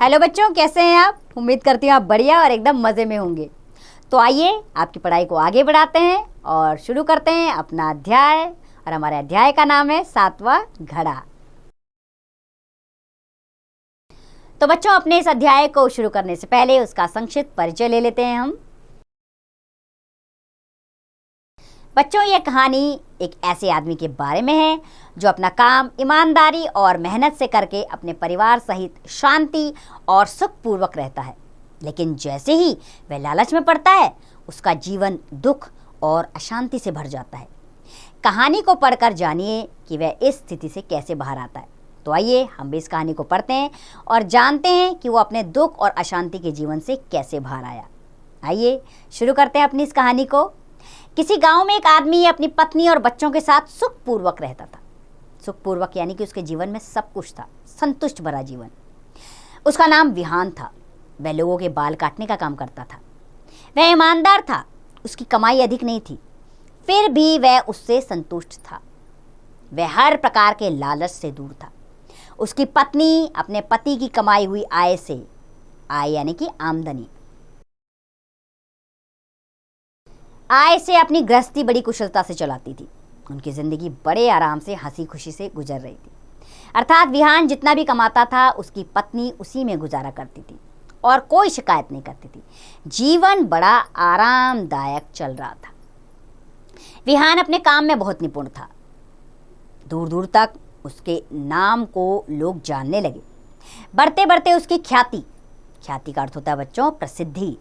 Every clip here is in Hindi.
हेलो बच्चों, कैसे हैं आप? उम्मीद करती हूँ आप बढ़िया और एकदम मज़े में होंगे। तो आइए आपकी पढ़ाई को आगे बढ़ाते हैं और शुरू करते हैं अपना अध्याय। और हमारे अध्याय का नाम है 7वां घड़ा। तो बच्चों, अपने इस अध्याय को शुरू करने से पहले उसका संक्षिप्त परिचय ले लेते हैं हम। बच्चों, ये कहानी एक ऐसे आदमी के बारे में है जो अपना काम ईमानदारी और मेहनत से करके अपने परिवार सहित शांति और सुखपूर्वक रहता है। लेकिन जैसे ही वह लालच में पड़ता है, उसका जीवन दुख और अशांति से भर जाता है। कहानी को पढ़कर जानिए कि वह इस स्थिति से कैसे बाहर आता है। तो आइए हम भी इस कहानी को पढ़ते हैं और जानते हैं कि वो अपने दुख और अशांति के जीवन से कैसे बाहर आया। आइए शुरू करते हैं अपनी इस कहानी को। किसी गांव में एक आदमी अपनी पत्नी और बच्चों के साथ सुखपूर्वक रहता था। सुखपूर्वक यानी कि उसके जीवन में सब कुछ था, संतुष्ट भरा जीवन। उसका नाम विहान था। वह लोगों के बाल काटने का काम करता था। वह ईमानदार था। उसकी कमाई अधिक नहीं थी, फिर भी वह उससे संतुष्ट था। वह हर प्रकार के लालच से दूर था। उसकी पत्नी अपने पति की कमाई हुई आय यानी कि आय से अपनी गृहस्थी बड़ी कुशलता से चलाती थी। उनकी जिंदगी बड़े आराम से हंसी खुशी से गुजर रही थी। अर्थात विहान जितना भी कमाता था, उसकी पत्नी उसी में गुजारा करती थी और कोई शिकायत नहीं करती थी। जीवन बड़ा आरामदायक चल रहा था। विहान अपने काम में बहुत निपुण था। दूर दूर तक उसके नाम को लोग जानने लगे। बढ़ते बढ़ते उसकी ख्याति का अर्थ होता है बच्चों प्रसिद्धि।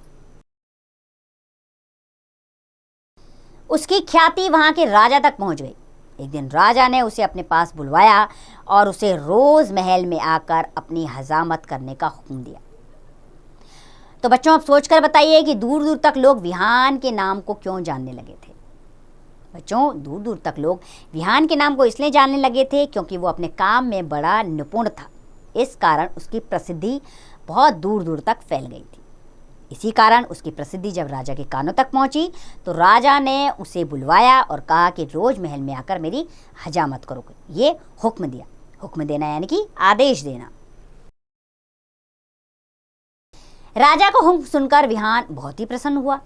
उसकी ख्याति वहां के राजा तक पहुंच गई। एक दिन राजा ने उसे अपने पास बुलवाया और उसे रोज महल में आकर अपनी हजामत करने का हुक्म दिया। तो बच्चों, आप सोचकर बताइए कि दूर दूर तक लोग विहान के नाम को क्यों जानने लगे थे। बच्चों, दूर दूर तक लोग विहान के नाम को इसलिए जानने लगे थे क्योंकि वो अपने काम में बड़ा निपुण था। इस कारण उसकी प्रसिद्धि बहुत दूर दूर तक फैल गई थी। इसी कारण उसकी प्रसिद्धि जब राजा के कानों तक पहुंची तो राजा ने उसे बुलवाया और कहा कि रोज महल में आकर मेरी हजामत करोगे। ये हुक्म दिया। हुक्म देना यानी कि आदेश देना। राजा को हुक्म सुनकर विहान बहुत ही प्रसन्न हुआ।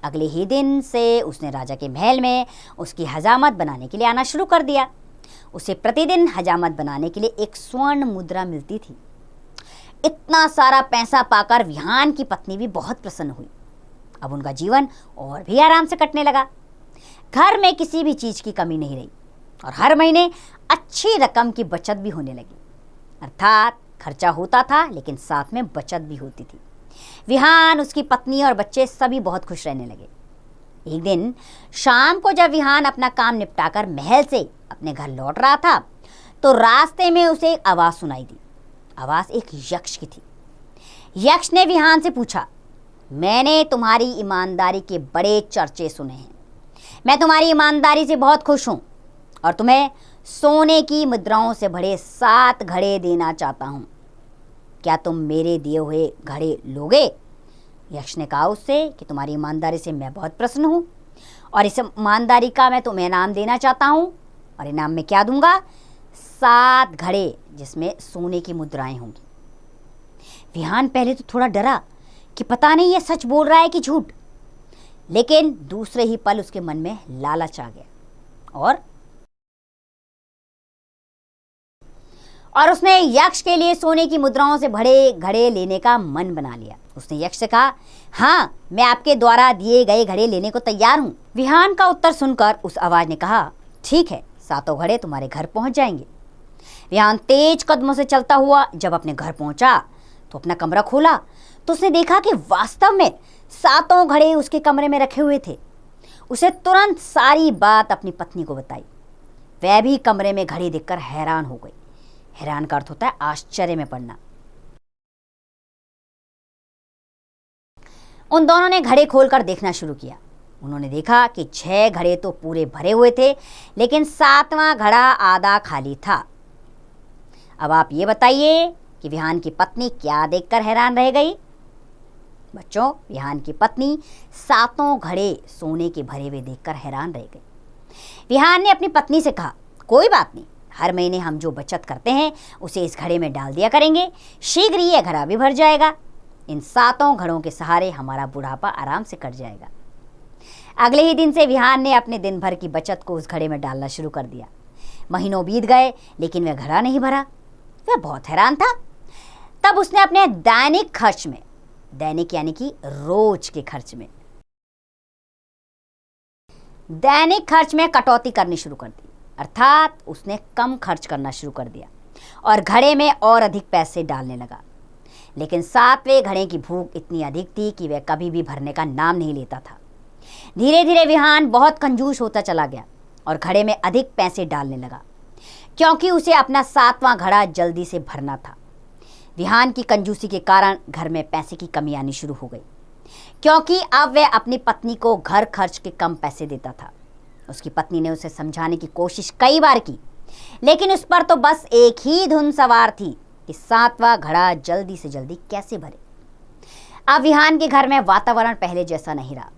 अगले ही दिन से उसने राजा के महल में उसकी हजामत बनाने के लिए आना शुरू कर दिया। उसे प्रतिदिन हजामत बनाने के लिए एक स्वर्ण मुद्रा मिलती थी। इतना सारा पैसा पाकर विहान की पत्नी भी बहुत प्रसन्न हुई। अब उनका जीवन और भी आराम से कटने लगा। घर में किसी भी चीज की कमी नहीं रही और हर महीने अच्छी रकम की बचत भी होने लगी। अर्थात खर्चा होता था लेकिन साथ में बचत भी होती थी। विहान, उसकी पत्नी और बच्चे सभी बहुत खुश रहने लगे। एक दिन शाम को जब विहान अपना काम निपटाकर महल से अपने घर लौट रहा था तो रास्ते में उसे एक आवाज सुनाई दी। आवाज एक यक्ष की थी। यक्ष ने विहान से पूछा, मैंने तुम्हारी ईमानदारी के बड़े चर्चे सुने हैं। मैं तुम्हारी ईमानदारी से बहुत खुश हूं और तुम्हें सोने की मुद्राओं से भरे 7 घड़े देना चाहता हूं। क्या तुम मेरे दिए हुए घड़े लोगे? यक्ष ने कहा उससे कि तुम्हारी ईमानदारी से मैं बहुत प्रसन्न हूं और इस ईमानदारी का मैं तुम्हें इनाम देना चाहता हूं। और इनाम में क्या दूंगा? 7 घड़े जिसमें सोने की मुद्राएं होंगी। विहान पहले तो थोड़ा डरा कि पता नहीं ये सच बोल रहा है कि झूठ, लेकिन दूसरे ही पल उसके मन में लालच आ गया और उसने यक्ष के लिए सोने की मुद्राओं से भरे घड़े लेने का मन बना लिया। उसने यक्ष से कहा, हाँ, मैं आपके द्वारा दिए गए घड़े लेने को तैयार हूं। विहान का उत्तर सुनकर उस आवाज ने कहा, ठीक है, 7 घड़े तुम्हारे घर पहुंच जाएंगे। विहान तेज कदमों से चलता हुआ जब अपने घर पहुंचा तो अपना कमरा खोला तो उसने देखा कि वास्तव में 7 घड़े उसके कमरे में रखे हुए थे। उसे तुरंत सारी बात अपनी पत्नी को बताई। वह भी कमरे में घड़ी देखकर हैरान हो गई। हैरान का अर्थ होता है आश्चर्य में पड़ना। उन दोनों ने घड़े खोलकर देखना शुरू किया। उन्होंने देखा कि 6 घड़े तो पूरे भरे हुए थे, लेकिन 7वां घड़ा आधा खाली था। अब आप ये बताइए कि विहान की पत्नी क्या देखकर हैरान रह गई? बच्चों, विहान की पत्नी 7 घड़े सोने के भरे हुए देखकर हैरान रह गई। विहान ने अपनी पत्नी से कहा, कोई बात नहीं, हर महीने हम जो बचत करते हैं उसे इस घड़े में डाल दिया करेंगे। शीघ्र ही यह घड़ा भी भर जाएगा। इन 7 घड़ों के सहारे हमारा बुढ़ापा आराम से कट जाएगा। अगले ही दिन से विहान ने अपने दिन भर की बचत को उस घड़े में डालना शुरू कर दिया। महीनों बीत गए लेकिन वह घड़ा नहीं भरा। वह बहुत हैरान था। तब उसने अपने दैनिक खर्च में, दैनिक यानी कि रोज के खर्च में, दैनिक खर्च में कटौती करनी शुरू कर दी। अर्थात उसने कम खर्च करना शुरू कर दिया और घड़े में और अधिक पैसे डालने लगा। लेकिन 7वें घड़े की भूख इतनी अधिक थी कि वह कभी भी भरने का नाम नहीं लेता था। धीरे धीरे विहान बहुत कंजूस होता चला गया और घड़े में अधिक पैसे डालने लगा, क्योंकि उसे अपना 7वां घड़ा जल्दी से भरना था। विहान की कंजूसी के कारण घर में पैसे की कमी आनी शुरू हो गई, क्योंकि अब वह अपनी पत्नी को घर खर्च के कम पैसे देता था। उसकी पत्नी ने उसे समझाने की कोशिश कई बार की, लेकिन उस पर तो बस एक ही धुन सवार थी कि 7वां घड़ा जल्दी से जल्दी कैसे भरे। अब विहान के घर में वातावरण पहले जैसा नहीं रहा।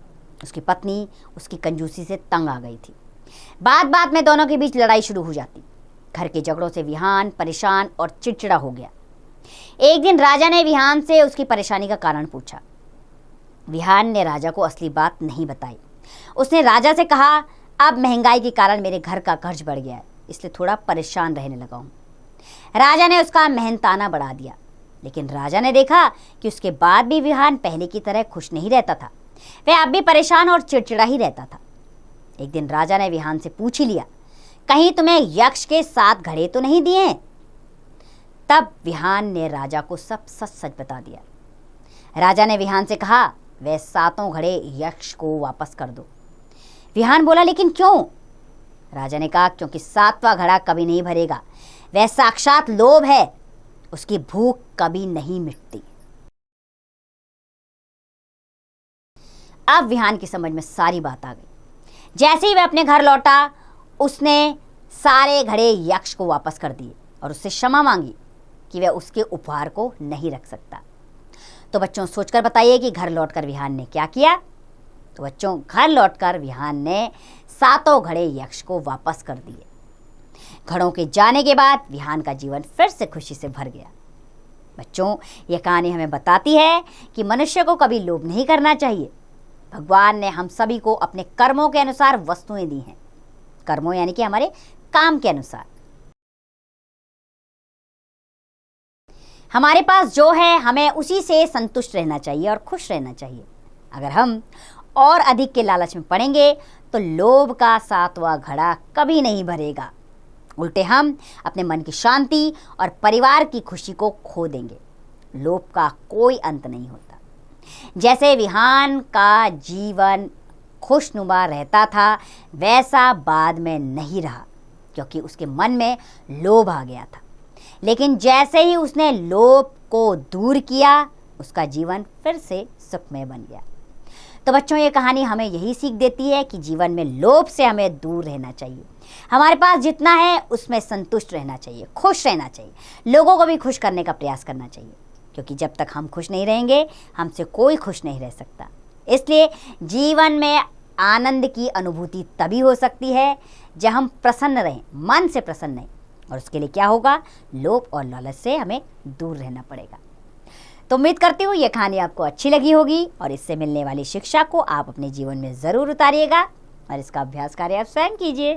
उसकी पत्नी उसकी कंजूसी से तंग आ गई थी। बात बात में दोनों के बीच लड़ाई शुरू हो जाती। घर के झगड़ों से विहान परेशान और चिड़चिड़ा हो गया। एक दिन राजा ने विहान से उसकी परेशानी का कारण पूछा। विहान ने राजा को असली बात नहीं बताई। उसने राजा से कहा, अब महंगाई के कारण मेरे घर का खर्च बढ़ गया है, इसलिए थोड़ा परेशान रहने लगा हूँ। राजा ने उसका मेहनताना बढ़ा दिया, लेकिन राजा ने देखा कि उसके बाद भी विहान पहले की तरह खुश नहीं रहता था। वह अब भी परेशान और चिड़चिड़ा ही रहता था। एक दिन राजा ने विहान से पूछ ही लिया, कहीं तुम्हें यक्ष के 7 घड़े तो नहीं दिए हैं? तब विहान ने राजा को सब सच सच बता दिया। राजा ने विहान से कहा, वह 7 घड़े यक्ष को वापस कर दो। विहान बोला, लेकिन क्यों? राजा ने कहा, क्योंकि 7वां घड़ा कभी नहीं भरेगा। वह साक्षात लोभ है, उसकी भूख कभी नहीं मिटती। अब विहान की समझ में सारी बात आ गई। जैसे ही वह अपने घर लौटा, उसने सारे घड़े यक्ष को वापस कर दिए और उससे क्षमा मांगी कि वह उसके उपहार को नहीं रख सकता। तो बच्चों, सोचकर बताइए कि घर लौटकर विहान ने क्या किया? तो बच्चों, घर लौटकर विहान ने 7 घड़े यक्ष को वापस कर दिए। घड़ों के जाने के बाद विहान का जीवन फिर से खुशी से भर गया। बच्चों, यह कहानी हमें बताती है कि मनुष्य को कभी लोभ नहीं करना चाहिए। भगवान ने हम सभी को अपने कर्मों के अनुसार वस्तुएं दी हैं। कर्मों यानी कि हमारे काम के अनुसार। हमारे पास जो है हमें उसी से संतुष्ट रहना चाहिए और खुश रहना चाहिए। अगर हम और अधिक के लालच में पड़ेंगे तो लोभ का 7वां घड़ा कभी नहीं भरेगा। उल्टे हम अपने मन की शांति और परिवार की खुशी को खो देंगे। लोभ का कोई अंत नहीं होता। जैसे विहान का जीवन खुशनुमा रहता था, वैसा बाद में नहीं रहा, क्योंकि उसके मन में लोभ आ गया था। लेकिन जैसे ही उसने लोभ को दूर किया, उसका जीवन फिर से सुखमय बन गया। तो बच्चों, ये कहानी हमें यही सीख देती है कि जीवन में लोभ से हमें दूर रहना चाहिए। हमारे पास जितना है उसमें संतुष्ट रहना चाहिए, खुश रहना चाहिए। लोगों को भी खुश करने का प्रयास करना चाहिए, क्योंकि जब तक हम खुश नहीं रहेंगे, हमसे कोई खुश नहीं रह सकता। इसलिए जीवन में आनंद की अनुभूति तभी हो सकती है जब हम प्रसन्न रहें, मन से प्रसन्न रहें। और उसके लिए क्या होगा? लोभ और लालच से हमें दूर रहना पड़ेगा। तो उम्मीद करती हूँ ये कहानी आपको अच्छी लगी होगी और इससे मिलने वाली शिक्षा को आप अपने जीवन में ज़रूर उतारिएगा और इसका अभ्यास कार्य आप स्वयं कीजिए।